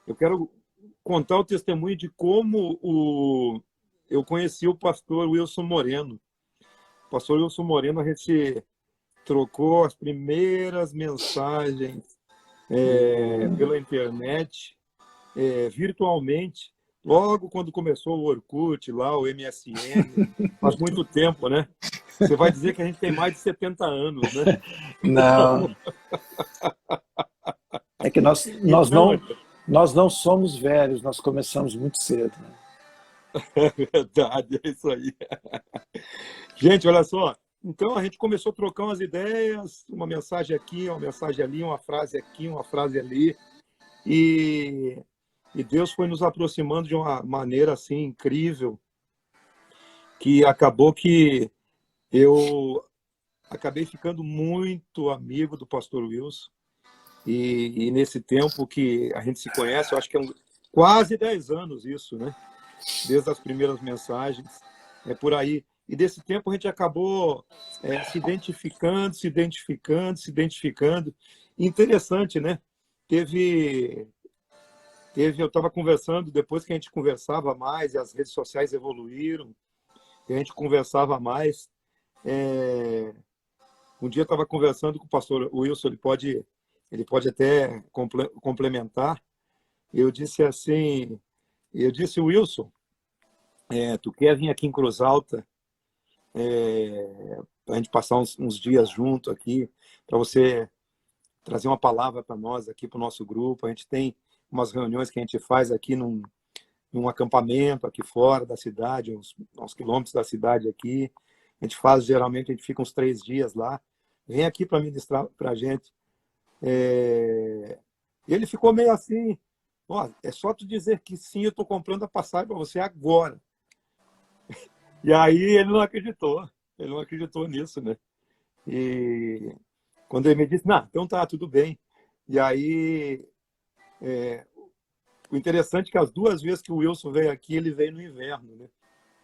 Eu quero contar o testemunho de como eu conheci o pastor Wilson Moreno. O pastor Wilson Moreno, a gente trocou as primeiras mensagens pela internet, virtualmente, logo quando começou o Orkut, lá, o MSN, faz muito tempo, né? Você vai dizer que a gente tem mais de 70 anos, né? Não. É que Então, nós não somos velhos, nós começamos muito cedo. Né? é verdade, é isso aí. Gente, olha só. Então, a gente começou a trocar umas ideias, uma mensagem aqui, uma mensagem ali, uma frase aqui, uma frase ali. E Deus foi nos aproximando de uma maneira assim incrível, que acabou que eu acabei ficando muito amigo do pastor Wilson. E nesse tempo que a gente se conhece, eu acho que quase 10 anos isso, né? Desde as primeiras mensagens, por aí. E desse tempo a gente acabou se identificando, se identificando, se identificando. Interessante, né? Eu estava conversando, depois que a gente conversava mais, e as redes sociais evoluíram, e a gente conversava mais. Um dia eu estava conversando com o pastor Wilson, ele pode até complementar. Eu disse assim, Wilson, tu quer vir aqui em Cruz Alta para a gente passar uns dias junto aqui, para você trazer uma palavra para nós aqui, para o nosso grupo. A gente tem umas reuniões que a gente faz aqui num acampamento aqui fora da cidade, uns quilômetros da cidade aqui. A gente faz, geralmente, a gente fica uns 3 dias lá. Vem aqui para ministrar para a gente. Ele ficou meio assim, ó, é só tu dizer que sim, eu estou comprando a passagem para você agora. E aí ele não acreditou nisso, né? E quando ele me disse, não, então tá, tudo bem. E aí, o interessante é que as 2 vezes que o Wilson veio aqui, ele veio no inverno, né?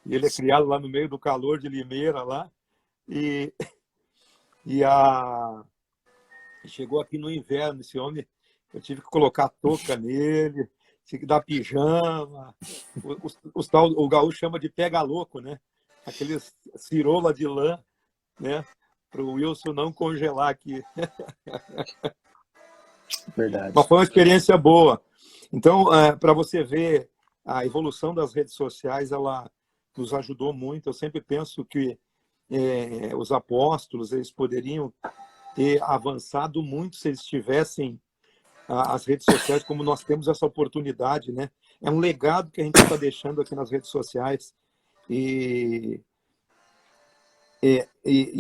E ele é criado lá no meio do calor de Limeira, lá, e chegou aqui no inverno, esse homem, eu tive que colocar touca nele, tive que dar pijama, o gaúcho chama de pega-louco, né? Aqueles cirola de lã, né? Para o Wilson não congelar aqui. Verdade. Mas foi uma experiência boa. Então, para você ver, a evolução das redes sociais, ela nos ajudou muito. Eu sempre penso que os apóstolos, eles poderiam ter avançado muito se eles tivessem as redes sociais como nós temos essa oportunidade, né? É um legado que a gente está deixando aqui nas redes sociais. E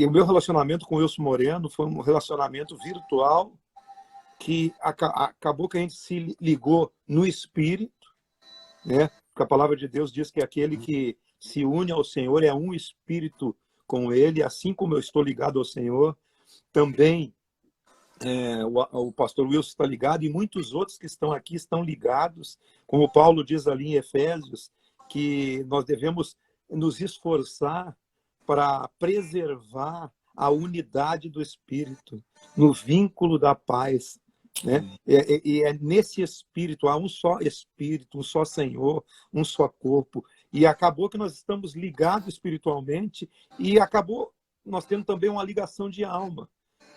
o meu relacionamento com o Wilson Moreno foi um relacionamento virtual que acabou que a gente se ligou no espírito, né? Porque a palavra de Deus diz que aquele que se une ao Senhor é um espírito com ele, assim como eu estou ligado ao Senhor, também o pastor Wilson está ligado e muitos outros que estão aqui estão ligados, como Paulo diz ali em Efésios, que nós devemos nos esforçar para preservar a unidade do Espírito, no vínculo da paz. Né? E é nesse Espírito, há um só Espírito, um só Senhor, um só corpo. E acabou que nós estamos ligados espiritualmente e acabou nós tendo também uma ligação de alma.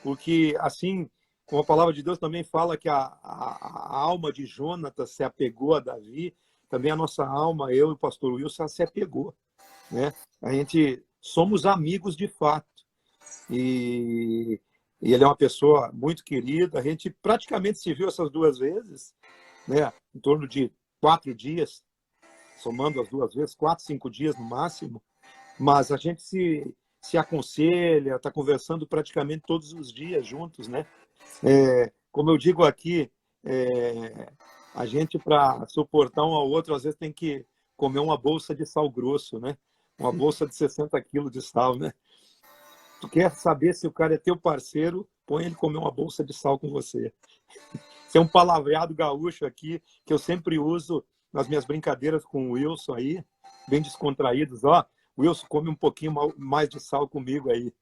Porque, assim, como a palavra de Deus também fala que a alma de Jonatas se apegou a Davi, também a nossa alma, eu e o pastor Wilson, se apegou. Né? A gente somos amigos de fato. E ele é uma pessoa muito querida. A gente praticamente se viu essas 2 vezes, né? Em torno de 4 dias, somando as 2 vezes, 4, 5 dias no máximo. Mas a gente se aconselha, está conversando praticamente todos os dias juntos, né? Como eu digo aqui, a gente, para suportar um ao outro, às vezes tem que comer uma bolsa de sal grosso, né? Uma bolsa de 60 quilos de sal, né? Tu quer saber se o cara é teu parceiro, põe ele comer uma bolsa de sal com você. Isso é um palavreado gaúcho aqui, que eu sempre uso nas minhas brincadeiras com o Wilson aí, bem descontraídos. Ó, Wilson, come um pouquinho mais de sal comigo aí.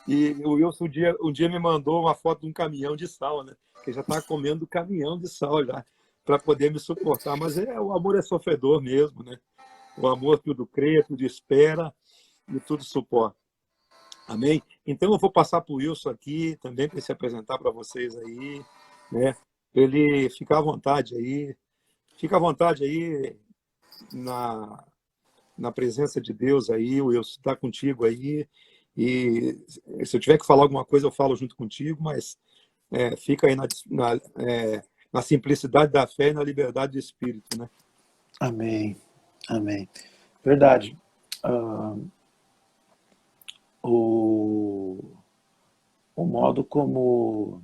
E o Wilson um dia me mandou uma foto de um caminhão de sal, né? Que já estava comendo caminhão de sal já. para poder me suportar. Mas o amor é sofredor mesmo, né? O amor tudo crê, tudo espera e tudo suporta. Amém? Então eu vou passar para o Wilson aqui também para se apresentar para vocês aí, né? Pra ele ficar à vontade aí. Fica à vontade aí na presença de Deus aí, o Wilson está contigo aí. E se eu tiver que falar alguma coisa, eu falo junto contigo, mas fica aí na simplicidade da fé e na liberdade do espírito, né? Amém. Amém. Verdade. O modo como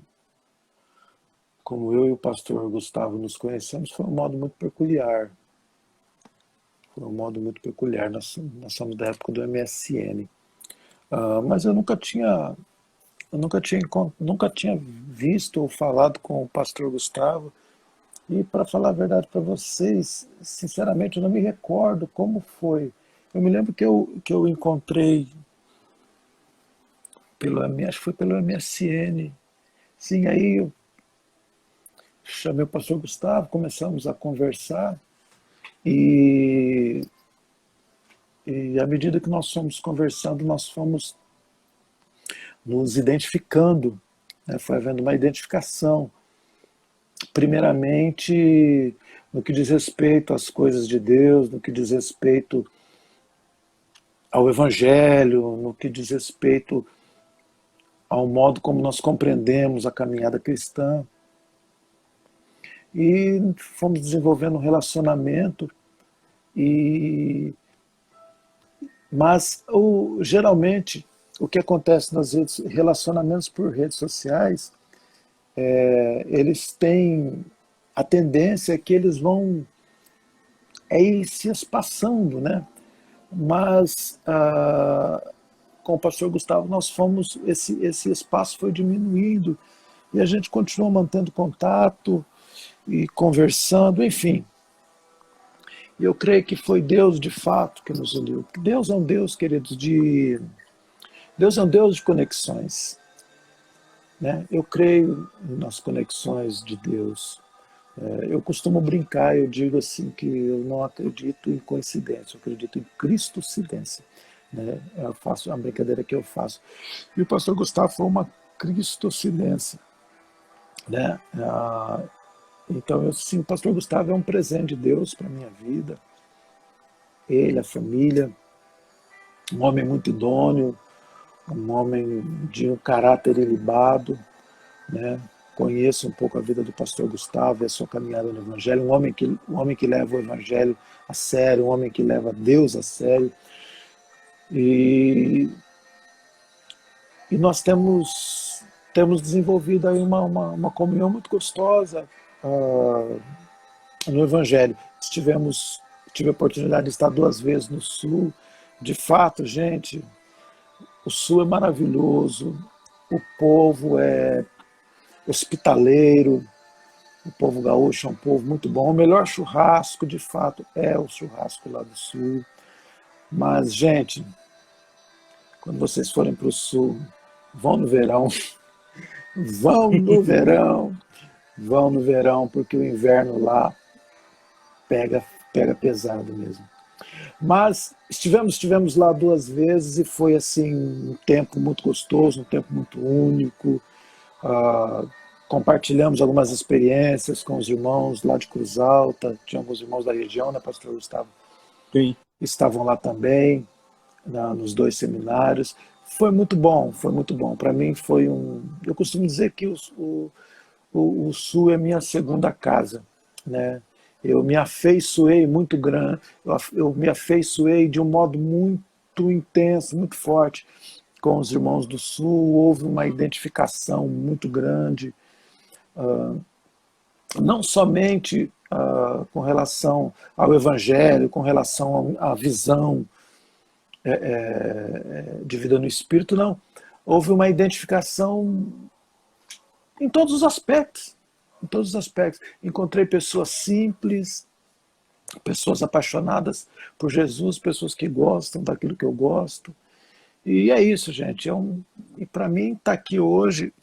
eu e o pastor Gustavo nos conhecemos foi um modo muito peculiar. Foi um modo muito peculiar. Nós somos da época do MSN. Mas eu nunca tinha visto ou falado com o pastor Gustavo. E, para falar a verdade para vocês, sinceramente, eu não me recordo como foi. Eu me lembro que eu encontrei acho que foi pelo MSN. Sim, aí eu chamei o pastor Gustavo, começamos a conversar e à medida que nós fomos conversando, nós fomos nos identificando, né? Foi havendo uma identificação, primeiramente no que diz respeito às coisas de Deus, no que diz respeito ao Evangelho, no que diz respeito ao modo como nós compreendemos a caminhada cristã. E fomos desenvolvendo um relacionamento, mas geralmente o que acontece nos relacionamentos por redes sociais, eles têm a tendência que eles vão ir se espaçando, né? Mas com o pastor Gustavo nós fomos, esse espaço foi diminuindo e a gente continuou mantendo contato e conversando, enfim. E eu creio que foi Deus de fato que nos uniu. Deus é um Deus, queridos, Deus é um Deus de conexões, né? Eu creio nas conexões de Deus. Eu costumo brincar, eu digo assim que eu não acredito em coincidência, eu acredito em cristocidência, né? Eu faço uma brincadeira que eu faço. E o pastor Gustavo foi uma cristocidência, né? Então, o pastor Gustavo é um presente de Deus para a minha vida. Ele, a família, um homem muito idôneo, um homem de um caráter ilibado, né? Conheço um pouco a vida do pastor Gustavo e a sua caminhada no Evangelho, um homem que leva o Evangelho a sério, um homem que leva Deus a sério. E nós temos desenvolvido aí uma comunhão muito gostosa no Evangelho. Tive a oportunidade de estar 2 vezes no Sul. De fato, gente, o Sul é maravilhoso, o povo é hospitaleiro, o povo gaúcho é um povo muito bom. O melhor churrasco, de fato, é o churrasco lá do Sul. Mas, gente, quando vocês forem para o Sul, vão no verão, vão no verão, porque o inverno lá pega pesado mesmo. Mas estivemos lá 2 vezes e foi assim um tempo muito gostoso, um tempo muito único. Compartilhamos algumas experiências com os irmãos lá de Cruz Alta, tinha alguns irmãos da região, né, pastor Gustavo? Sim. Estavam lá também, nos 2 seminários. Foi muito bom. Para mim foi eu costumo dizer que o Sul é minha segunda casa, né? Eu me afeiçoei muito grande, eu me afeiçoei de um modo muito intenso, muito forte com os irmãos do Sul. Houve uma identificação muito grande, não somente com relação ao Evangelho, com relação à visão de vida no Espírito, não. Houve uma identificação em todos os aspectos. Encontrei pessoas simples, pessoas apaixonadas por Jesus, pessoas que gostam daquilo que eu gosto. E é isso, gente. E para mim, estar aqui hoje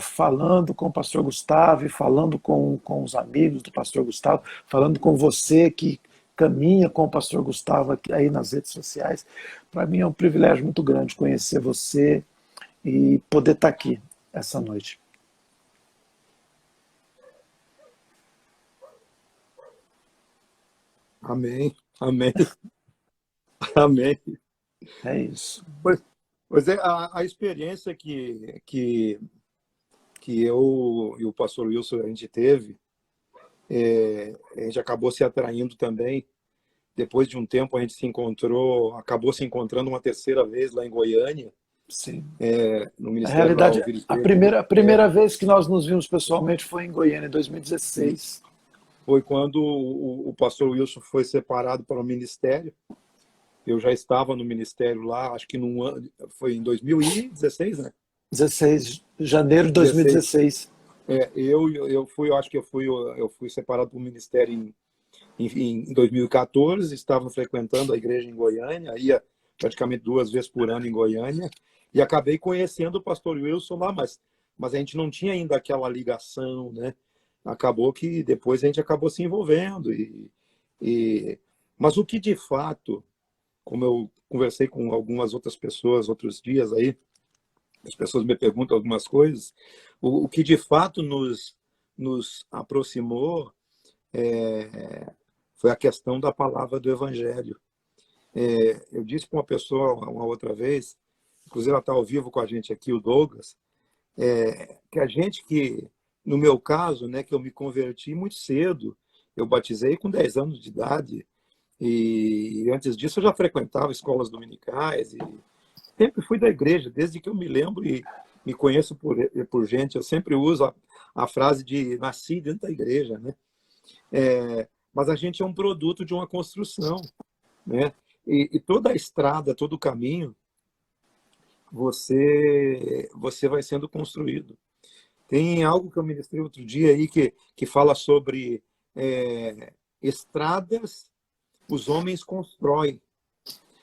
falando com o pastor Gustavo e falando com os amigos do pastor Gustavo, falando com você que caminha com o pastor Gustavo aqui, aí nas redes sociais. Para mim é um privilégio muito grande conhecer você e poder estar aqui essa noite. Amém, amém, amém. É isso. Pois é, a experiência que eu e o pastor Wilson a gente teve, a gente acabou se atraindo também. Depois de um tempo a gente se encontrou, acabou se encontrando uma terceira vez lá em Goiânia, Sim. no Na ministério lá, realidade, o Vira a primeira vez que nós nos vimos pessoalmente foi em Goiânia, em 2016. Foi quando o pastor Wilson foi separado para o ministério. Eu já estava no ministério lá, acho que foi em 2016, né? 16 de janeiro de 16. 2016. Eu fui separado do ministério em 2014, estava frequentando a igreja em Goiânia, ia praticamente 2 vezes por ano em Goiânia, e acabei conhecendo o pastor Wilson lá, mas a gente não tinha ainda aquela ligação, né? Acabou que depois a gente acabou se envolvendo. Mas o que de fato, como eu conversei com algumas outras pessoas outros dias aí, as pessoas me perguntam algumas coisas, o que de fato nos aproximou foi a questão da palavra do Evangelho. Eu disse para uma pessoa uma outra vez, inclusive ela está ao vivo com a gente aqui, o Douglas, que a gente que, no meu caso, né, que eu me converti muito cedo, eu batizei com 10 anos de idade, e antes disso eu já frequentava escolas dominicais, e sempre fui da igreja, desde que eu me lembro e me conheço por gente, eu sempre uso a frase de nasci dentro da igreja, né? Mas a gente é um produto de uma construção, né? E toda a estrada, todo o caminho, você vai sendo construído. Tem algo que eu ministrei outro dia aí que fala sobre estradas os homens constroem,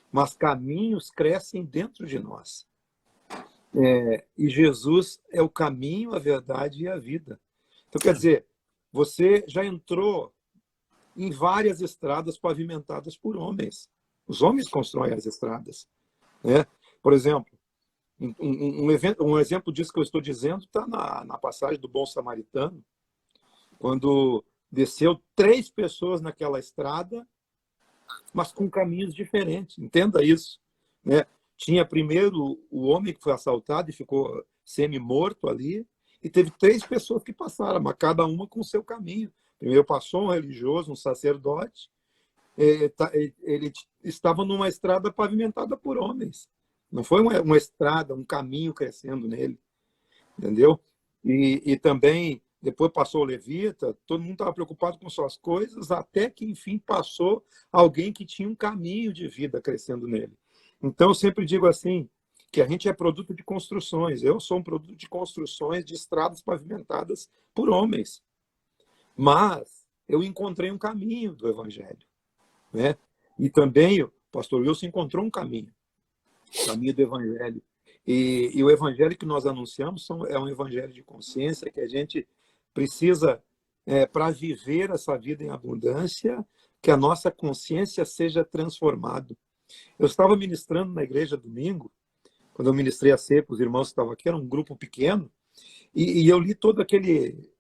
mas caminhos crescem dentro de nós. E Jesus é o caminho, a verdade e a vida. Então, quer dizer, você já entrou em várias estradas pavimentadas por homens. Os homens constroem as estradas, né? Por exemplo, um exemplo disso que eu estou dizendo está na passagem do Bom Samaritano, quando desceu 3 pessoas naquela estrada, mas com caminhos diferentes. Entenda isso, né? Tinha primeiro o homem que foi assaltado e ficou semi-morto ali, e teve 3 pessoas que passaram, mas cada uma com o seu caminho. Primeiro passou um religioso, um sacerdote, ele estava numa estrada pavimentada por homens. Não foi uma estrada, um caminho crescendo nele, entendeu? E também, depois passou o levita, todo mundo estava preocupado com suas coisas, até que, enfim, passou alguém que tinha um caminho de vida crescendo nele. Então, eu sempre digo assim, que a gente é produto de construções. Eu sou um produto de construções de estradas pavimentadas por homens. Mas eu encontrei um caminho do Evangelho, né? E também o pastor Wilson encontrou um caminho do Evangelho. E o Evangelho que nós anunciamos é um Evangelho de consciência que a gente precisa, para viver essa vida em abundância, que a nossa consciência seja transformada. Eu estava ministrando na igreja domingo, quando eu ministrei a ceia para os irmãos que estavam aqui, era um grupo pequeno, e eu li todo aquele...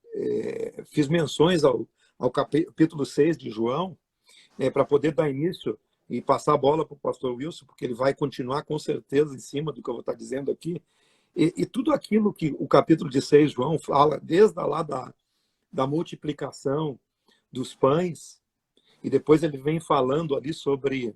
fiz menções ao capítulo 6 de João, para poder dar início e passar a bola para o pastor Wilson, porque ele vai continuar com certeza em cima do que eu vou estar dizendo aqui. E tudo aquilo que o capítulo de 6 João fala, desde lá da multiplicação dos pães, e depois ele vem falando ali sobre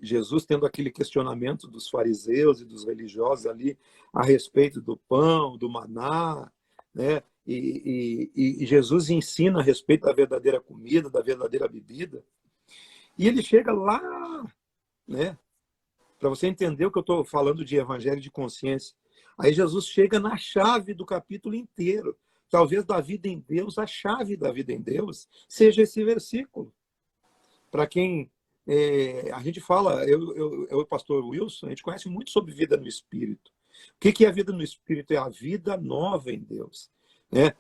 Jesus tendo aquele questionamento dos fariseus e dos religiosos ali a respeito do pão, do maná, né? E Jesus ensina a respeito da verdadeira comida, da verdadeira bebida. E ele chega lá, né? Para você entender o que eu estou falando de evangelho de consciência. Aí Jesus chega na chave do capítulo inteiro. Talvez da vida em Deus, a chave da vida em Deus seja esse versículo. Para quem a gente fala, eu e o pastor Wilson, a gente conhece muito sobre vida no Espírito. O que é a vida no Espírito? É a vida nova em Deus, né?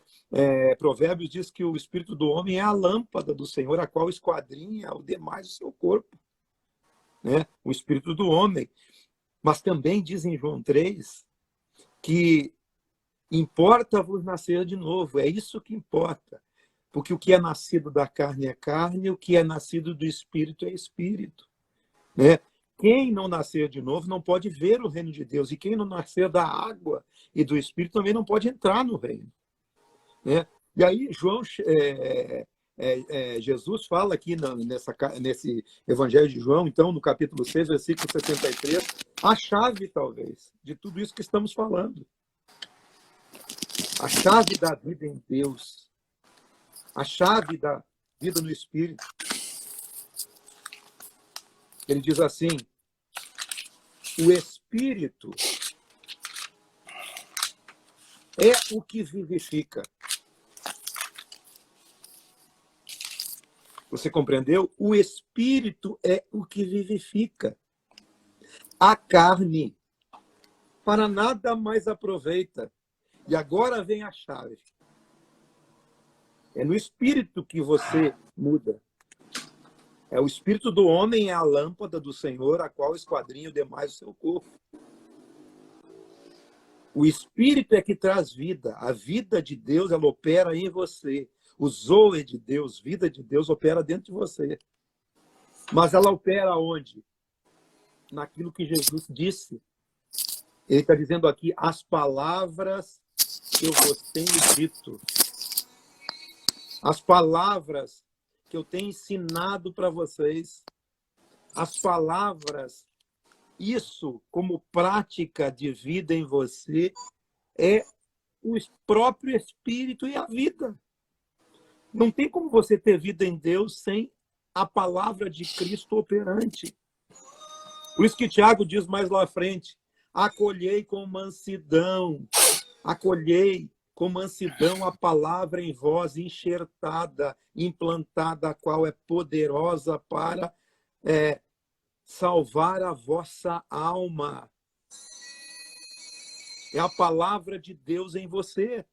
Provérbios diz que o Espírito do homem é a lâmpada do Senhor, a qual esquadrinha o demais do seu corpo, né? O Espírito do homem. Mas também diz em João 3 que importa-vos nascer de novo, é isso que importa. Porque o que é nascido da carne é carne, o que é nascido do Espírito é Espírito, né? Quem não nascer de novo não pode ver o reino de Deus, e quem não nascer da água e do Espírito também não pode entrar no reino, né? E aí Jesus fala aqui nesse Evangelho de João, então, no capítulo 6, versículo 63, a chave, talvez, de tudo isso que estamos falando. A chave da vida em Deus. A chave da vida no Espírito. Ele diz assim: o Espírito é o que vivifica. Você compreendeu? O Espírito é o que vivifica. A carne para nada mais aproveita. E agora vem a chave. É no Espírito que você muda. É o Espírito do homem, é a lâmpada do Senhor, a qual esquadrinha o demais do seu corpo. O Espírito é que traz vida. A vida de Deus, ela opera em você. O zoe de Deus, vida de Deus, opera dentro de você. Mas ela opera onde? Naquilo que Jesus disse. Ele está dizendo aqui, as palavras que eu vos tenho dito. As palavras que eu tenho ensinado para vocês. As palavras, isso como prática de vida em você, é o próprio Espírito e a vida. Não tem como você ter vida em Deus sem a palavra de Cristo operante. Por isso que Tiago diz mais lá à frente, acolhei com mansidão a palavra em vós enxertada, implantada, a qual é poderosa para salvar a vossa alma. É a palavra de Deus em você.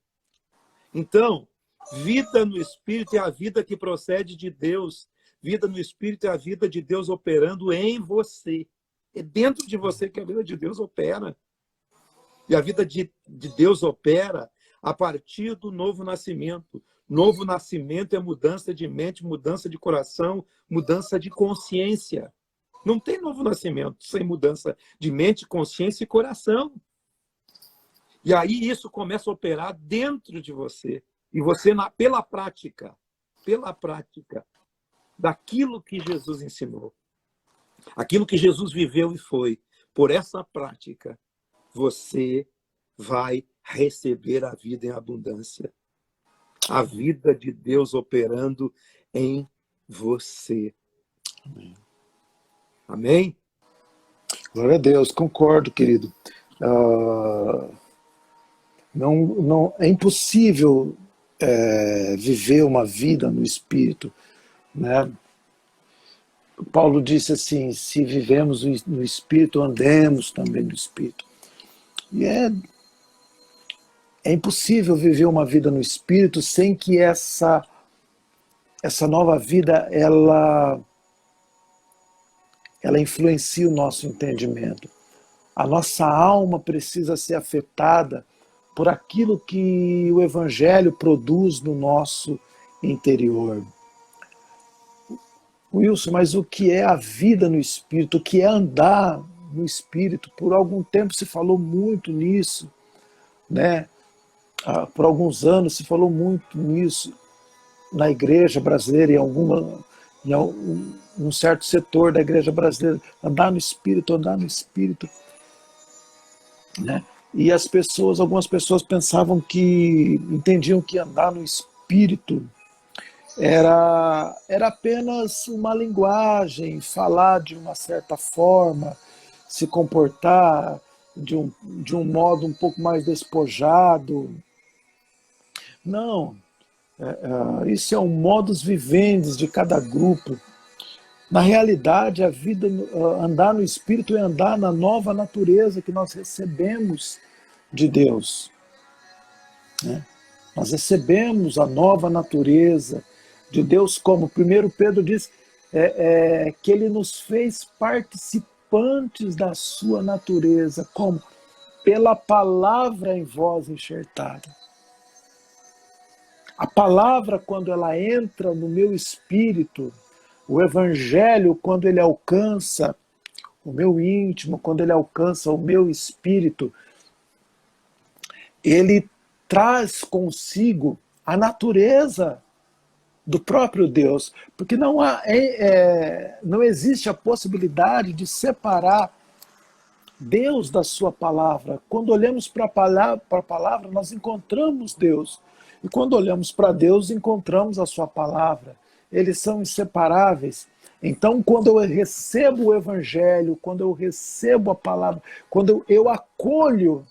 Então, vida no Espírito é a vida que procede de Deus. Vida no Espírito é a vida de Deus operando em você. É dentro de você que a vida de Deus opera. E a vida de Deus opera a partir do novo nascimento. Novo nascimento é mudança de mente, mudança de coração, mudança de consciência. Não tem novo nascimento sem mudança de mente, consciência e coração. E aí isso começa a operar dentro de você. E você, pela prática daquilo que Jesus ensinou, aquilo que Jesus viveu e foi, por essa prática, você vai receber a vida em abundância. A vida de Deus operando em você. Amém. Amém? Glória a Deus, concordo, querido. Não, é impossível viver uma vida no Espírito, né? Paulo disse assim, se vivemos no Espírito, andemos também no Espírito. E é impossível viver uma vida no Espírito sem que essa nova vida, ela influencie o nosso entendimento. A nossa alma precisa ser afetada por aquilo que o Evangelho produz no nosso interior. Wilson, mas o que é a vida no Espírito? O que é andar no Espírito? Por algum tempo se falou muito nisso, né? Por alguns anos se falou muito nisso na igreja brasileira, em um certo setor da igreja brasileira, andar no Espírito, né? E algumas pessoas entendiam que andar no Espírito era apenas uma linguagem, falar de uma certa forma, se comportar de um modo um pouco mais despojado. Não, isso é um modus vivendi de cada grupo. Na realidade, a vida, andar no Espírito é andar na nova natureza que nós recebemos de Deus, né? Nós recebemos a nova natureza de Deus, como 1 Pedro diz, que Ele nos fez participantes da sua natureza, como? Pela palavra em vós enxertada. A palavra, quando ela entra no meu espírito, o Evangelho, quando ele alcança o meu íntimo, quando ele alcança o meu espírito, ele traz consigo a natureza do próprio Deus, porque não existe a possibilidade de separar Deus da sua palavra. Quando olhamos para a palavra, nós encontramos Deus. E quando olhamos para Deus, encontramos a sua palavra. Eles são inseparáveis. Então, quando eu recebo o Evangelho, quando eu recebo a palavra, quando eu acolho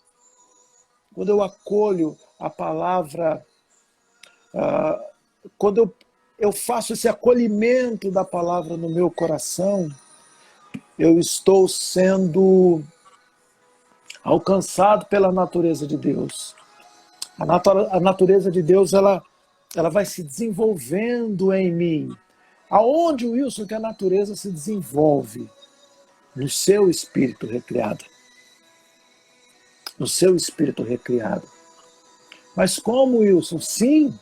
a palavra, quando eu faço esse acolhimento da palavra no meu coração, eu estou sendo alcançado pela natureza de Deus. A natureza de Deus, ela vai se desenvolvendo em mim. Aonde, Wilson, que a natureza se desenvolve? No seu espírito recriado. No seu espírito recriado. Mas como, Wilson? Sim,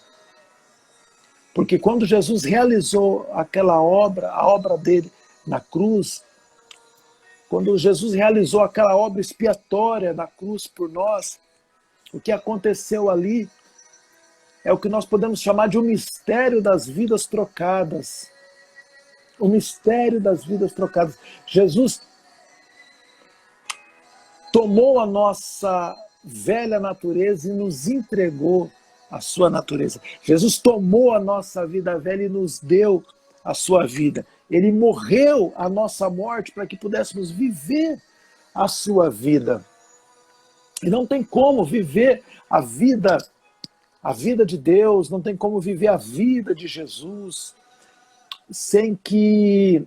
porque quando Jesus realizou aquela obra, a obra dele na cruz, quando Jesus realizou aquela obra expiatória na cruz por nós, o que aconteceu ali é o que nós podemos chamar de um mistério das vidas trocadas. O mistério das vidas trocadas. Jesus tomou a nossa velha natureza e nos entregou a sua natureza. Jesus tomou a nossa vida velha e nos deu a sua vida. Ele morreu a nossa morte para que pudéssemos viver a sua vida. E não tem como viver a vida de Deus, não tem como viver a vida de Jesus sem que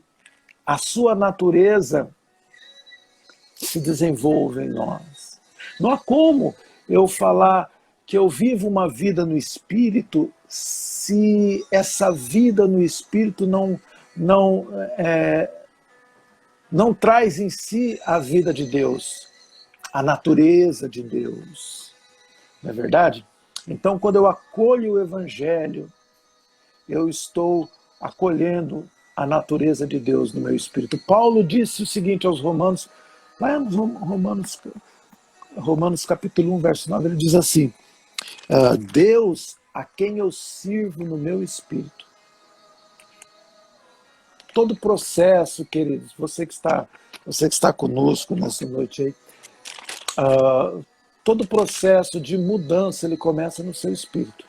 a sua natureza se desenvolva em nós. Não há como eu falar que eu vivo uma vida no Espírito se essa vida no Espírito não traz em si a vida de Deus, a natureza de Deus. Não é verdade? Então, quando eu acolho o Evangelho, eu estou acolhendo a natureza de Deus no meu espírito. Paulo disse o seguinte aos Romanos, lá em Romanos capítulo 1, verso 9, ele diz assim, Deus a quem eu sirvo no meu espírito. Todo processo, queridos, você que está conosco nessa noite aí, todo processo de mudança, ele começa no seu espírito.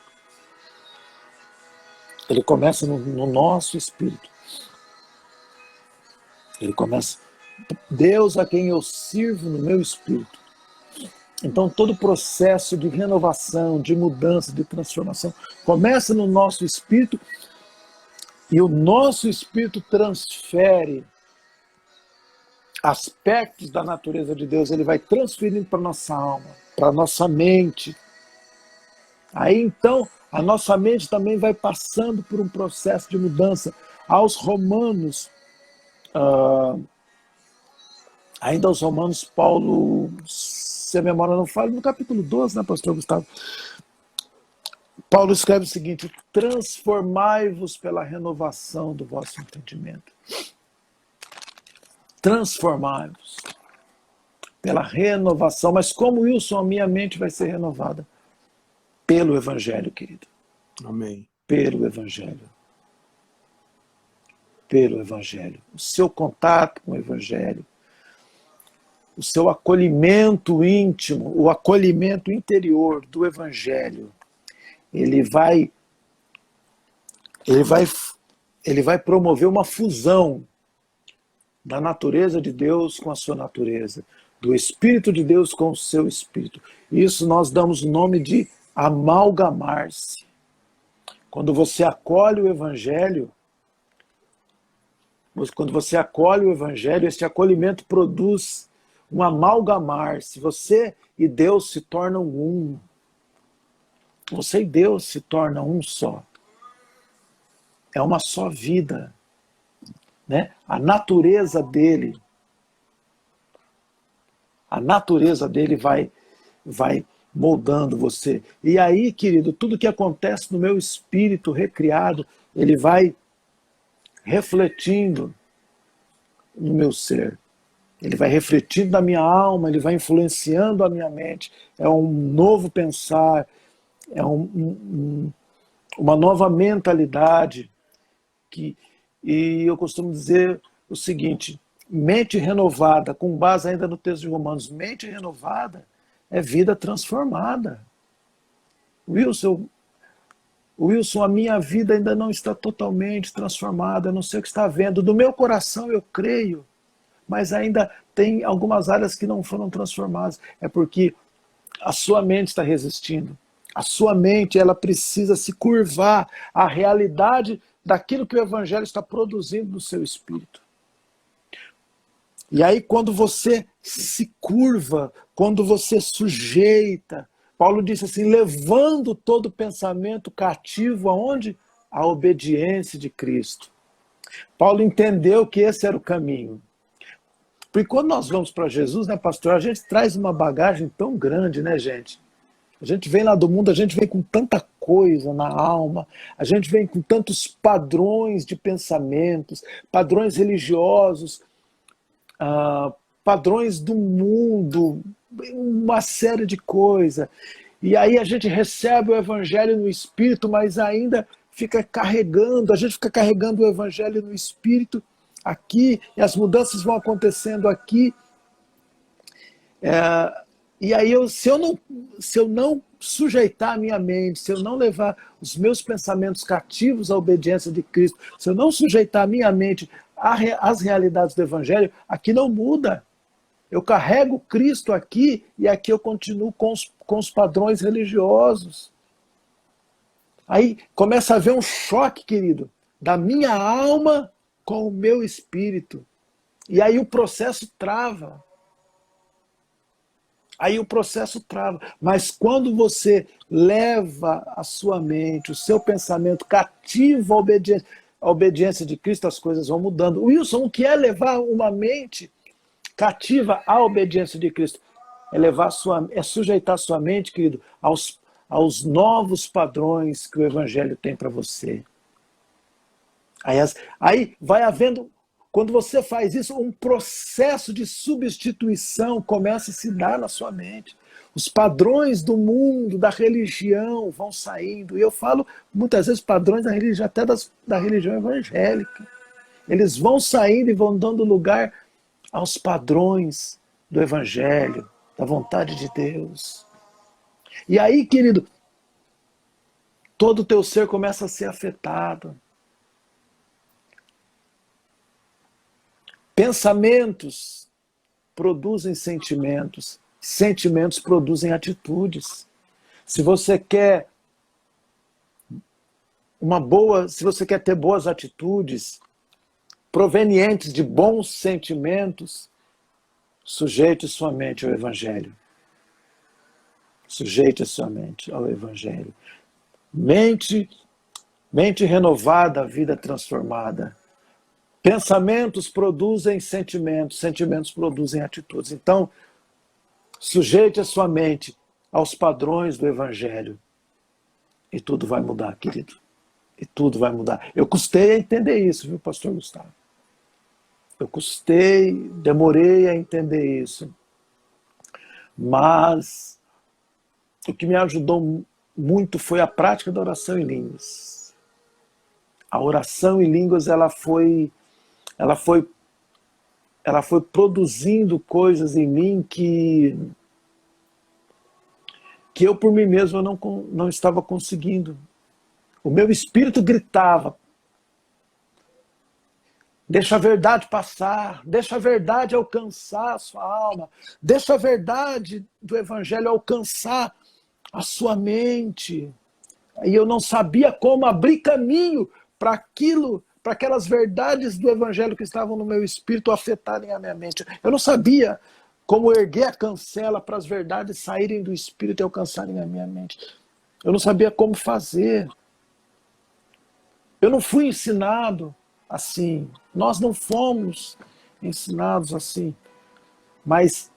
Ele começa no nosso espírito. Ele começa, Deus a quem eu sirvo no meu espírito. Então todo processo de renovação, de mudança, de transformação, começa no nosso espírito e o nosso espírito transfere aspectos da natureza de Deus, ele vai transferindo para a nossa alma, para a nossa mente. Aí então, a nossa mente também vai passando por um processo de mudança. Aos Romanos, ainda aos Romanos, Paulo, se a memória não falha, no capítulo 12, né, pastor Gustavo? Paulo escreve o seguinte, transformai-vos pela renovação do vosso entendimento. Transformai-vos pela renovação. Mas como, Wilson, a minha mente vai ser renovada? Pelo Evangelho, querido. Amém. Pelo Evangelho. Pelo Evangelho. O seu contato com o Evangelho, o seu acolhimento íntimo, o acolhimento interior do Evangelho, ele vai promover uma fusão da natureza de Deus com a sua natureza, do Espírito de Deus com o seu Espírito. Isso nós damos o nome de amalgamar-se. Quando você acolhe o Evangelho, Quando você acolhe o Evangelho, esse acolhimento produz um amalgamar. Se você e Deus se tornam um, você e Deus se tornam um só. É uma só vida, né? A natureza dele vai moldando você. E aí, querido, tudo que acontece no meu espírito recriado, ele vai refletindo no meu ser. Ele vai refletindo na minha alma, ele vai influenciando a minha mente. É um novo pensar, é uma nova mentalidade. E eu costumo dizer o seguinte: mente renovada, com base ainda no texto de Romanos, mente renovada é vida transformada. Wilson, a minha vida ainda não está totalmente transformada, eu não sei o que está vendo. Do meu coração eu creio, mas ainda tem algumas áreas que não foram transformadas. É porque a sua mente está resistindo. A sua mente, ela precisa se curvar à realidade daquilo que o Evangelho está produzindo no seu espírito. E aí, quando você se curva, quando você sujeita, Paulo disse assim, levando todo pensamento cativo aonde? A obediência de Cristo. Paulo entendeu que esse era o caminho. Porque quando nós vamos para Jesus, né, pastor, a gente traz uma bagagem tão grande, né, gente? A gente vem lá do mundo, a gente vem com tanta coisa na alma, a gente vem com tantos padrões de pensamentos, padrões religiosos, padrões do mundo, uma série de coisas. E aí a gente recebe o Evangelho no Espírito, mas ainda fica carregando, a gente fica carregando o Evangelho no Espírito aqui, e as mudanças vão acontecendo aqui. E aí, se eu não sujeitar a minha mente, se eu não levar os meus pensamentos cativos à obediência de Cristo, se eu não sujeitar a minha mente às realidades do Evangelho, aqui não muda. Eu carrego Cristo aqui e aqui eu continuo com os padrões religiosos. Aí começa a haver um choque, querido, da minha alma com o meu espírito. E aí o processo trava. Mas quando você leva a sua mente, o seu pensamento cativo à obediência de Cristo, as coisas vão mudando. Wilson, o que é levar uma mente cativa à obediência de Cristo? É sujeitar a sua mente, querido, aos novos padrões que o Evangelho tem para você. Aí vai havendo, quando você faz isso, um processo de substituição começa a se dar na sua mente. Os padrões do mundo, da religião vão saindo. E eu falo muitas vezes padrões da religião, até da religião evangélica. Eles vão saindo e vão dando lugar aos padrões do Evangelho, da vontade de Deus. E aí, querido, todo o teu ser começa a ser afetado. Pensamentos produzem sentimentos, sentimentos produzem atitudes. Se você quer ter boas atitudes provenientes de bons sentimentos, sujeite sua mente ao Evangelho. Sujeite a sua mente ao Evangelho. Mente renovada, vida transformada. Pensamentos produzem sentimentos, sentimentos produzem atitudes. Então, sujeite a sua mente aos padrões do Evangelho. E tudo vai mudar, querido. E tudo vai mudar. Eu custei a entender isso, viu, pastor Gustavo? Demorei a entender isso. Mas o que me ajudou muito foi a prática da oração em línguas. A oração em línguas, ela foi produzindo coisas em mim que eu por mim mesmo não estava conseguindo. O meu espírito gritava: deixa a verdade passar, deixa a verdade alcançar a sua alma, deixa a verdade do Evangelho alcançar a sua mente. E eu não sabia como abrir caminho para aquilo, para aquelas verdades do evangelho que estavam no meu espírito afetarem a minha mente. Eu não sabia como erguer a cancela para as verdades saírem do espírito e alcançarem a minha mente. Eu não sabia como fazer. Eu não fui ensinado assim. Nós não fomos ensinados assim. Mas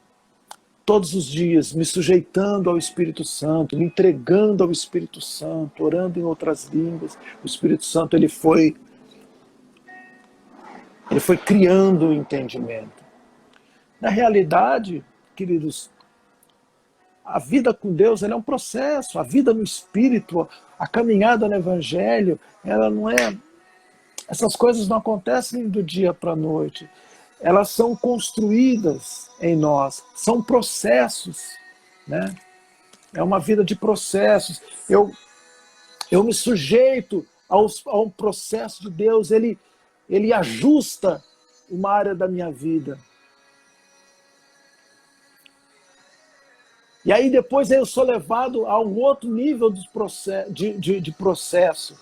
todos os dias, me sujeitando ao Espírito Santo, me entregando ao Espírito Santo, orando em outras línguas, o Espírito Santo ele foi criando o entendimento. Na realidade, queridos, a vida com Deus ela é um processo, a vida no Espírito, a caminhada no Evangelho, ela não é... Essas coisas não acontecem do dia para a noite. Elas são construídas em nós, são processos, né? É uma vida de processos. Eu me sujeito a um processo de Deus, ele ajusta uma área da minha vida. E aí depois eu sou levado a um outro nível de processo.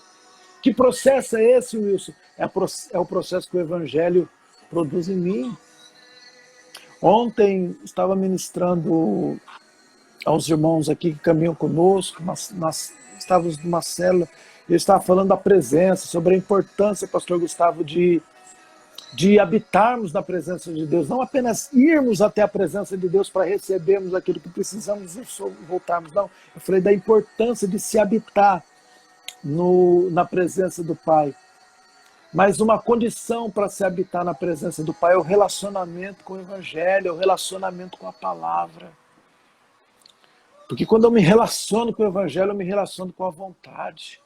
Que processo é esse, Wilson? É o processo que o Evangelho produz em mim. Ontem estava ministrando aos irmãos aqui que caminham conosco, nós estávamos numa célula, e eu estava falando da presença, sobre a importância, pastor Gustavo, de habitarmos na presença de Deus, não apenas irmos até a presença de Deus para recebermos aquilo que precisamos e voltarmos, não. Eu falei da importância de se habitar na presença do Pai. Mas uma condição para se habitar na presença do Pai é o relacionamento com o Evangelho, é o relacionamento com a palavra. Porque quando eu me relaciono com o Evangelho, eu me relaciono com a vontade.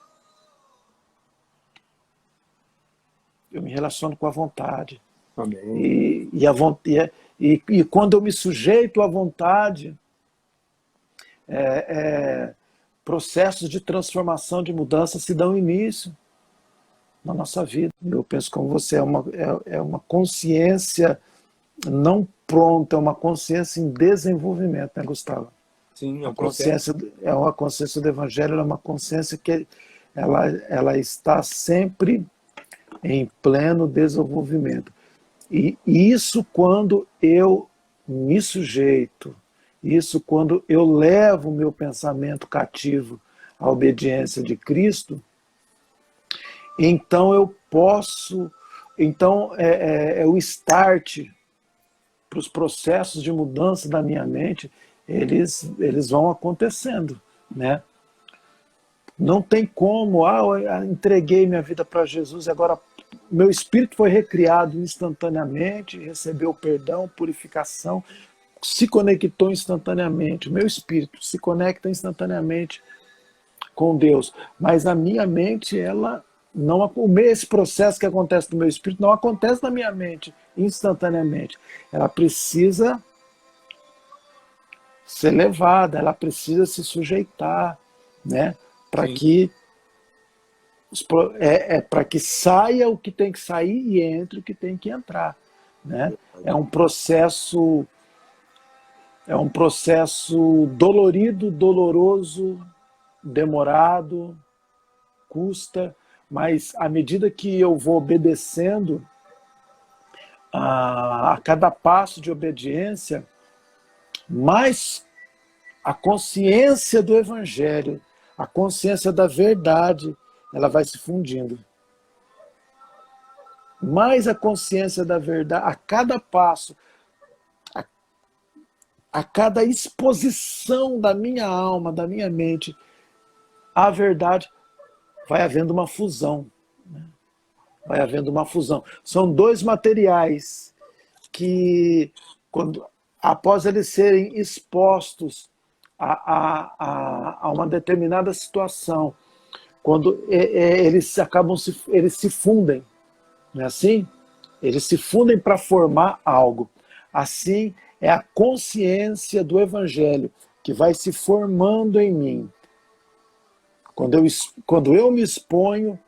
Eu me relaciono com a vontade. Amém. E quando eu me sujeito à vontade, processos de transformação, de mudança se dão início na nossa vida. Eu penso como você, é uma consciência não pronta, é uma consciência em desenvolvimento, né, Gustavo? Sim, é um processo. É uma consciência do Evangelho, é uma consciência que ela está sempre em pleno desenvolvimento. E isso quando eu me sujeito, isso quando eu levo o meu pensamento cativo à obediência de Cristo, então eu posso, então é o start para os processos de mudança da minha mente, eles vão acontecendo, né? Não tem como, eu entreguei minha vida para Jesus e agora meu espírito foi recriado instantaneamente, recebeu perdão, purificação, se conectou instantaneamente, meu espírito se conecta instantaneamente com Deus, mas a minha mente, esse processo que acontece no meu espírito não acontece na minha mente instantaneamente, ela precisa ser levada, ela precisa se sujeitar, né? Para que saia o que tem que sair e entre o que tem que entrar, né? É um processo dolorido, doloroso, demorado, custa, mas à medida que eu vou obedecendo a cada passo de obediência, mais a consciência do Evangelho, a consciência da verdade, ela vai se fundindo. Mais a consciência da verdade, a cada passo, a cada exposição da minha alma, da minha mente, à verdade, vai havendo uma fusão. Vai havendo uma fusão. São dois materiais que, após eles serem expostos a uma determinada situação, quando eles se fundem, não é assim? Eles se fundem para formar algo. Assim é a consciência do Evangelho que vai se formando em mim. Quando eu me exponho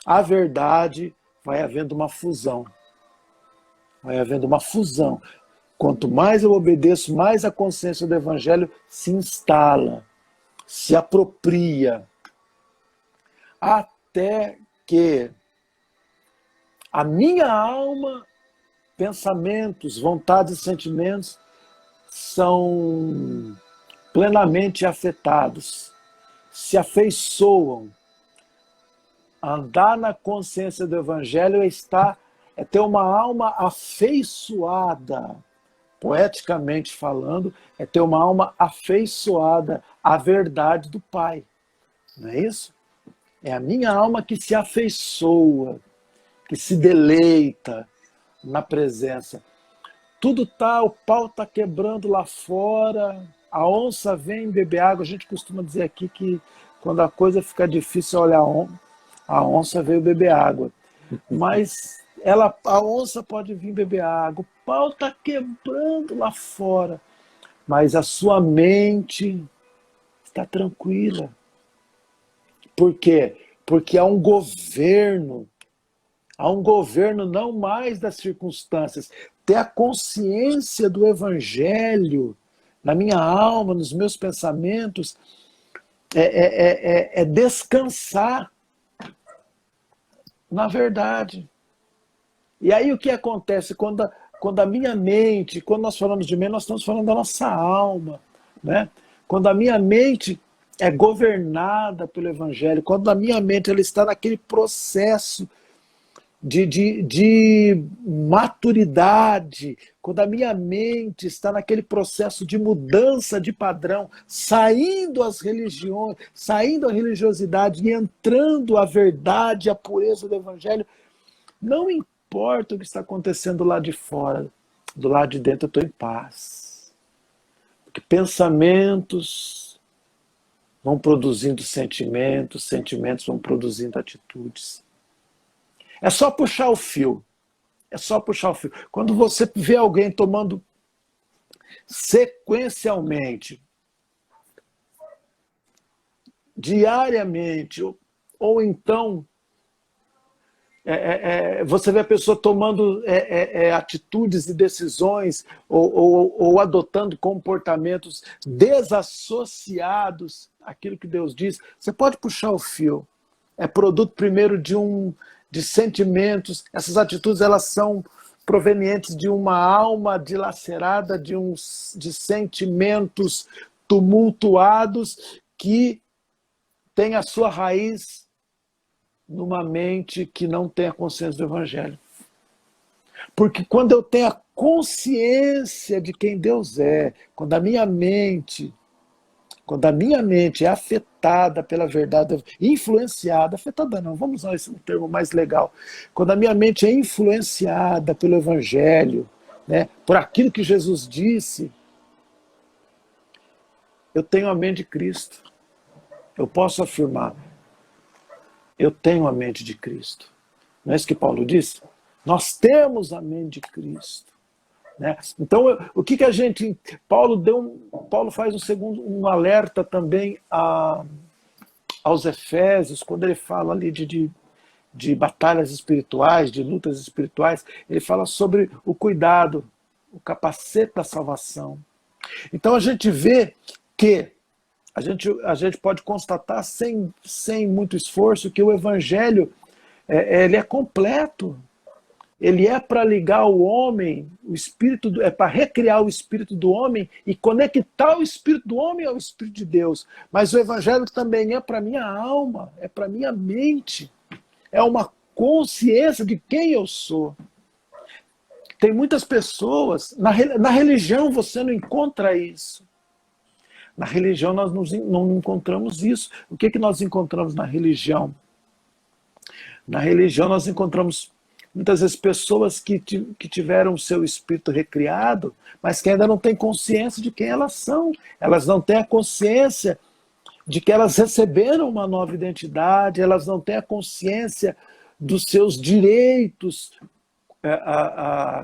à verdade, vai havendo uma fusão. Vai havendo uma fusão. Quanto mais eu obedeço, mais a consciência do Evangelho se instala, se apropria, até que A minha alma, pensamentos, vontades e sentimentos são plenamente afetados, se afeiçoam. Andar na consciência do Evangelho é ter uma alma afeiçoada, poeticamente falando, é ter uma alma afeiçoada à verdade do Pai. Não é isso? É a minha alma que se afeiçoa, que se deleita na presença. Tudo tá, o pau tá quebrando lá fora, a onça vem beber água. A gente costuma dizer aqui que quando a coisa fica difícil, olha, a onça veio beber água. Mas a onça pode vir beber água, o pau tá quebrando lá fora, mas a sua mente está tranquila. Por quê? Porque há um governo não mais das circunstâncias. Ter a consciência do Evangelho na minha alma, nos meus pensamentos, é descansar na verdade. E aí o que acontece quando a minha mente, quando nós falamos de mente, nós estamos falando da nossa alma, né? Quando a minha mente é governada pelo Evangelho, quando a minha mente ela está naquele processo de maturidade, quando a minha mente está naquele processo de mudança de padrão, saindo as religiões, saindo a religiosidade e entrando a verdade, a pureza do Evangelho, não importa o que está acontecendo lá de fora, do lado de dentro eu estou em paz. Porque pensamentos vão produzindo sentimentos, sentimentos vão produzindo atitudes. É só puxar o fio. É só puxar o fio. Quando você vê alguém tomando sequencialmente, diariamente, ou então você vê a pessoa tomando atitudes e decisões ou adotando comportamentos desassociados àquilo que Deus diz, você pode puxar o fio. É produto primeiro de sentimentos. Essas atitudes elas são provenientes de uma alma dilacerada, de sentimentos tumultuados que tem a sua raiz numa mente que não tem a consciência do Evangelho. Porque quando eu tenho a consciência de quem Deus é, quando a minha mente é afetada pela verdade, influenciada, afetada não, vamos usar esse termo mais legal, quando a minha mente é influenciada pelo Evangelho, né, por aquilo que Jesus disse, eu tenho a mente de Cristo. Eu posso afirmar, eu tenho a mente de Cristo. Não é isso que Paulo disse? Nós temos a mente de Cristo. Né? Então, o que a gente... Paulo faz um alerta também aos Efésios, quando ele fala ali de batalhas espirituais, de lutas espirituais, ele fala sobre o cuidado, o capacete da salvação. Então, a gente vê que a gente pode constatar sem muito esforço que o Evangelho ele é completo. Ele é para ligar o homem, é para recriar o espírito do homem e conectar o espírito do homem ao espírito de Deus. Mas o Evangelho também é para a minha alma, é para a minha mente. É uma consciência de quem eu sou. Tem muitas pessoas, na religião você não encontra isso. Na religião nós não encontramos isso. O que nós encontramos na religião? Na religião nós encontramos muitas vezes pessoas que tiveram o seu espírito recriado, mas que ainda não têm consciência de quem elas são. Elas não têm a consciência de que elas receberam uma nova identidade, elas não têm a consciência dos seus direitos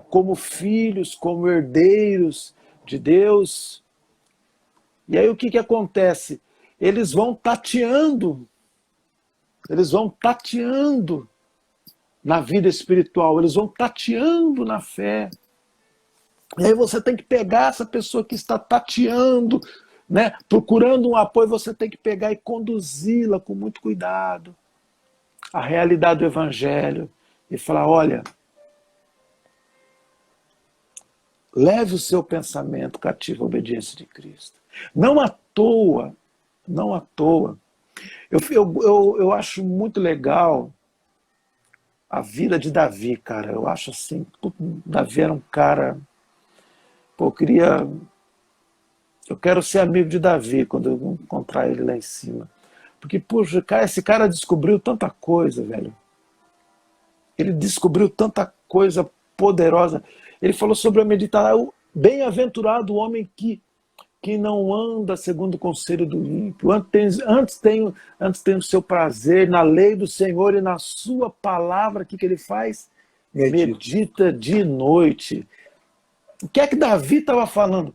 como filhos, como herdeiros de Deus. E aí o que acontece? Eles vão tateando na vida espiritual, eles vão tateando na fé. E aí você tem que pegar essa pessoa que está tateando, né, procurando um apoio, você tem que pegar e conduzi-la com muito cuidado à realidade do Evangelho, e falar, olha, leve o seu pensamento cativo à obediência de Cristo. Não à toa, não à toa. Eu acho muito legal a vida de Davi, cara. Eu acho assim, Davi era um cara... Pô, eu quero ser amigo de Davi quando eu encontrar ele lá em cima. Porque, puxa, cara, esse cara descobriu tanta coisa, velho. Ele descobriu tanta coisa poderosa. Ele falou sobre a meditação. Bem-aventurado o homem que não anda segundo o conselho do ímpio. Antes tem o seu prazer na lei do Senhor e na sua palavra. O que ele faz? Medita de noite. O que é que Davi estava falando?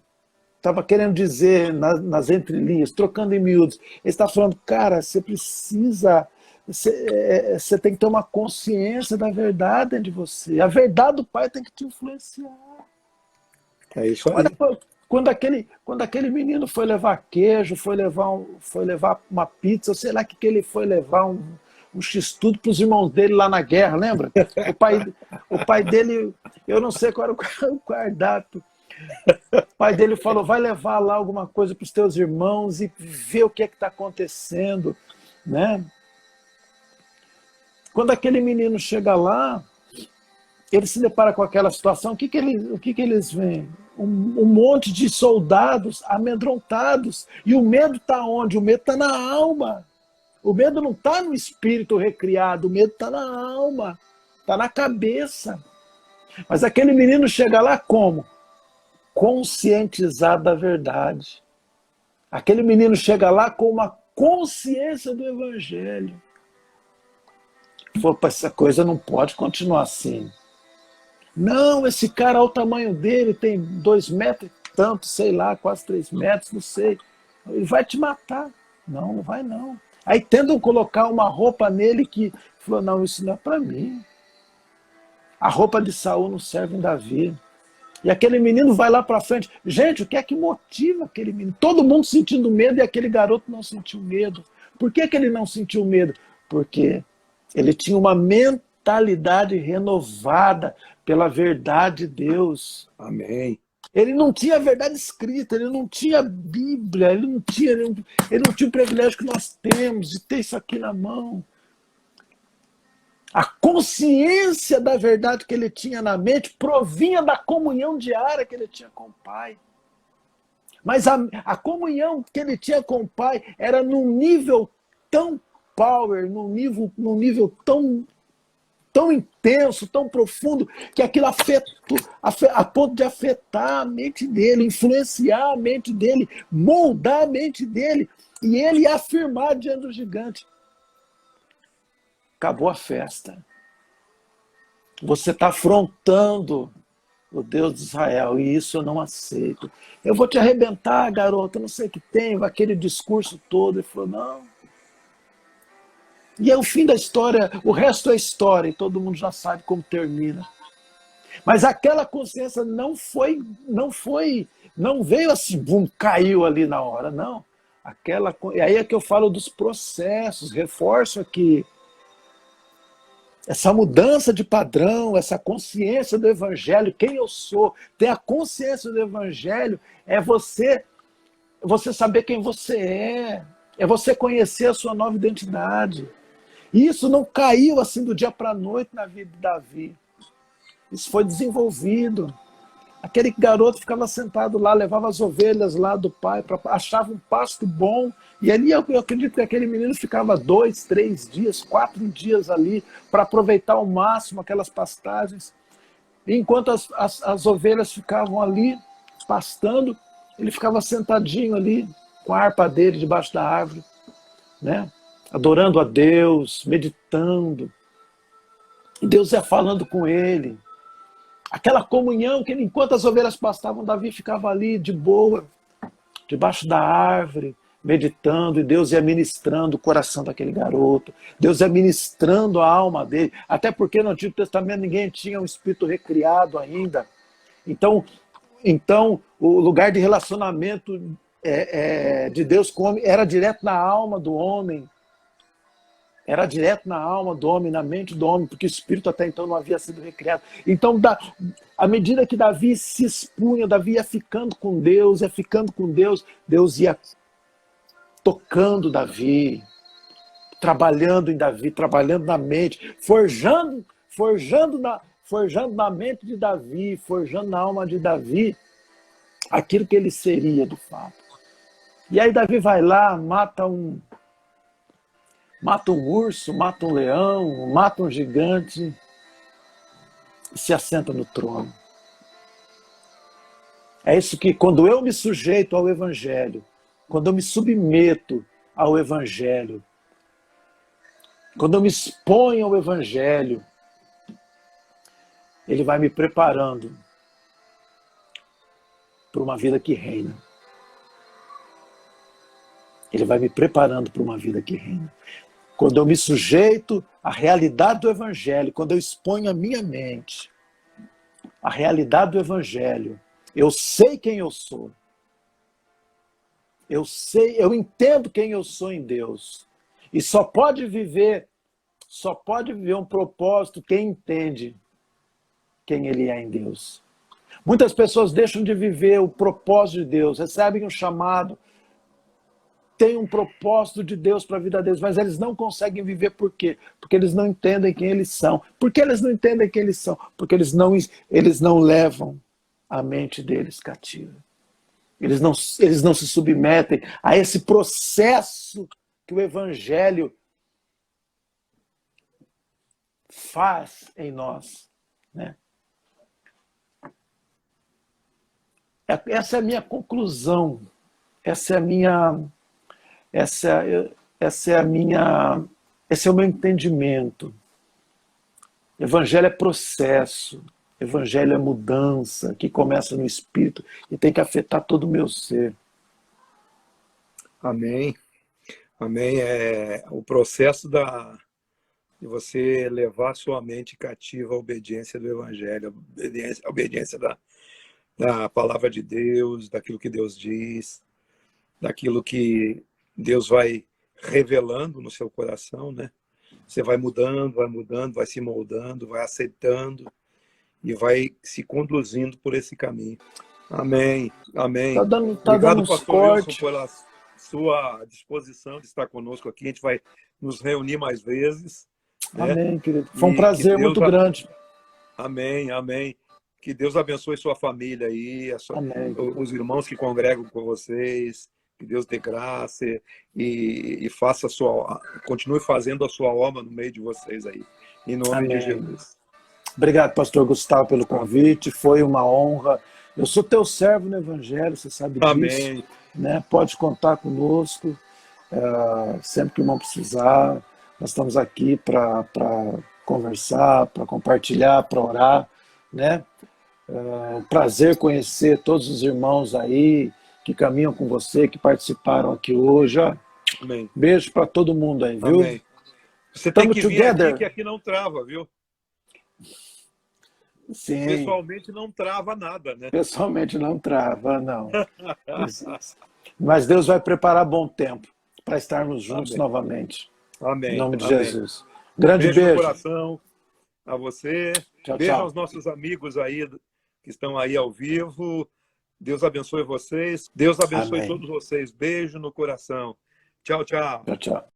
Estava querendo dizer nas entrelinhas, trocando em miúdos. Ele está falando, cara, você precisa... Você tem que ter uma consciência da verdade dentro de você. A verdade do Pai tem que te influenciar. É isso aí. Olha, quando aquele menino foi levar queijo, foi levar uma pizza, sei lá que ele foi levar um x-tudo para os irmãos dele lá na guerra, lembra? O pai dele, eu não sei qual era o cardápio. O pai dele falou, vai levar lá alguma coisa para os teus irmãos e ver o que é que está acontecendo, né? Quando aquele menino chega lá, ele se depara com aquela situação, o que eles veem? Um monte de soldados amedrontados. E o medo está onde? O medo está na alma. O medo não está no espírito recriado, o medo está na alma, está na cabeça. Mas aquele menino chega lá como? Conscientizado da verdade. Aquele menino chega lá com uma consciência do Evangelho. Falou, essa coisa não pode continuar assim. Não, esse cara, ao tamanho dele, tem 2 metros e tanto, sei lá, quase 3 metros, não sei. Ele vai te matar. Não, não vai não. Aí tentam colocar uma roupa nele que falou, não, isso não é para mim. A roupa de Saul não serve em Davi. E aquele menino vai lá para frente. Gente, o que é que motiva aquele menino? Todo mundo sentindo medo e aquele garoto não sentiu medo. Por que ele não sentiu medo? Porque ele tinha uma mentalidade renovada pela verdade de Deus. Amém. Ele não tinha a verdade escrita, ele não tinha a Bíblia, ele não tinha o privilégio que nós temos de ter isso aqui na mão. A consciência da verdade que ele tinha na mente provinha da comunhão diária que ele tinha com o Pai. Mas a comunhão que ele tinha com o Pai era num nível tão power, num nível tão intenso, tão profundo, que aquilo a ponto de afetar a mente dele, influenciar a mente dele, moldar a mente dele, e ele afirmar diante do gigante. Acabou a festa. Você está afrontando o Deus de Israel, e isso eu não aceito. Eu vou te arrebentar, garoto, eu não sei o que tem, aquele discurso todo. Ele falou, não. E é o fim da história, o resto é história, e todo mundo já sabe como termina. Mas aquela consciência não veio assim, bum, caiu ali na hora, não. E aí é que eu falo dos processos, reforço aqui. Essa mudança de padrão, essa consciência do Evangelho, quem eu sou, ter a consciência do Evangelho é você saber quem você é você conhecer a sua nova identidade. E isso não caiu assim do dia para a noite na vida de Davi. Isso foi desenvolvido. Aquele garoto ficava sentado lá, levava as ovelhas lá do pai, achava um pasto bom, e ali eu acredito que aquele menino ficava 2, 3 dias, 4 dias ali, para aproveitar ao máximo aquelas pastagens. E enquanto as ovelhas ficavam ali, pastando, ele ficava sentadinho ali, com a harpa dele debaixo da árvore, né? Adorando a Deus, meditando. E Deus ia falando com ele. Aquela comunhão que enquanto as ovelhas pastavam, Davi ficava ali de boa, debaixo da árvore, meditando, e Deus ia ministrando o coração daquele garoto. Deus ia ministrando a alma dele, até porque no Antigo Testamento ninguém tinha um espírito recriado ainda. Então o lugar de relacionamento de Deus com o homem era direto na alma do homem. Era direto na alma do homem, na mente do homem, porque o espírito até então não havia sido recriado. Então, à medida que Davi se expunha, Davi ia ficando com Deus, Deus ia tocando Davi, trabalhando em Davi, trabalhando na mente, forjando na mente de Davi, forjando na alma de Davi aquilo que ele seria de fato. E aí Davi vai lá, mata um urso, mata um leão, mata um gigante e se assenta no trono. É isso que, quando eu me sujeito ao Evangelho, quando eu me submeto ao Evangelho, quando eu me exponho ao Evangelho, ele vai me preparando para uma vida que reina. Ele vai me preparando para uma vida que reina. Quando eu me sujeito à realidade do Evangelho, quando eu exponho a minha mente à realidade do Evangelho, eu sei quem eu sou. Eu entendo quem eu sou em Deus. E só pode viver um propósito quem entende quem ele é em Deus. Muitas pessoas deixam de viver o propósito de Deus, recebem um chamado, têm um propósito de Deus para a vida deles, mas eles não conseguem viver por quê? Porque eles não entendem quem eles são. Por que eles não entendem quem eles são? Porque eles não levam a mente deles cativa. Eles não se submetem a esse processo que o Evangelho faz em nós, né? Essa é a minha conclusão, esse é o meu entendimento. Evangelho é processo, Evangelho é mudança, que começa no espírito e tem que afetar todo o meu ser. Amém. Amém. É o processo de você levar sua mente cativa à obediência do Evangelho, à obediência da palavra de Deus, daquilo que Deus diz, daquilo que Deus vai revelando no seu coração, né? Você vai mudando, vai se moldando, vai aceitando e vai se conduzindo por esse caminho. Amém, amém. Obrigado, pastor Wilson, pela sua disposição de estar conosco aqui. A gente vai nos reunir mais vezes. Né? Amém, querido. Foi um prazer muito grande. Amém, amém. Que Deus abençoe sua família aí, os irmãos que congregam com vocês. Que Deus dê graça e faça continue fazendo a sua obra no meio de vocês aí. Em nome de Jesus. Obrigado, pastor Gustavo, pelo convite. Foi uma honra. Eu sou teu servo no Evangelho, você sabe disso. Amém. Né? Pode contar conosco, sempre que o irmão precisar. Nós estamos aqui para conversar, para compartilhar, para orar. Né? Um prazer conhecer todos os irmãos aí que caminham com você, que participaram aqui hoje. Amém. Beijo para todo mundo aí, viu? Amém. Você tem que vir aqui, que aqui não trava, viu? Sim. Pessoalmente não trava nada, né? Pessoalmente não trava, não. Mas Deus vai preparar bom tempo para estarmos juntos novamente. Amém. Em nome de Amém. Jesus. Grande beijo. No coração a você. Tchau, beijo tchau. aos nossos amigos aí que estão aí ao vivo. Deus abençoe vocês. Deus abençoe todos vocês. Beijo no coração. Tchau, tchau. Tchau, tchau.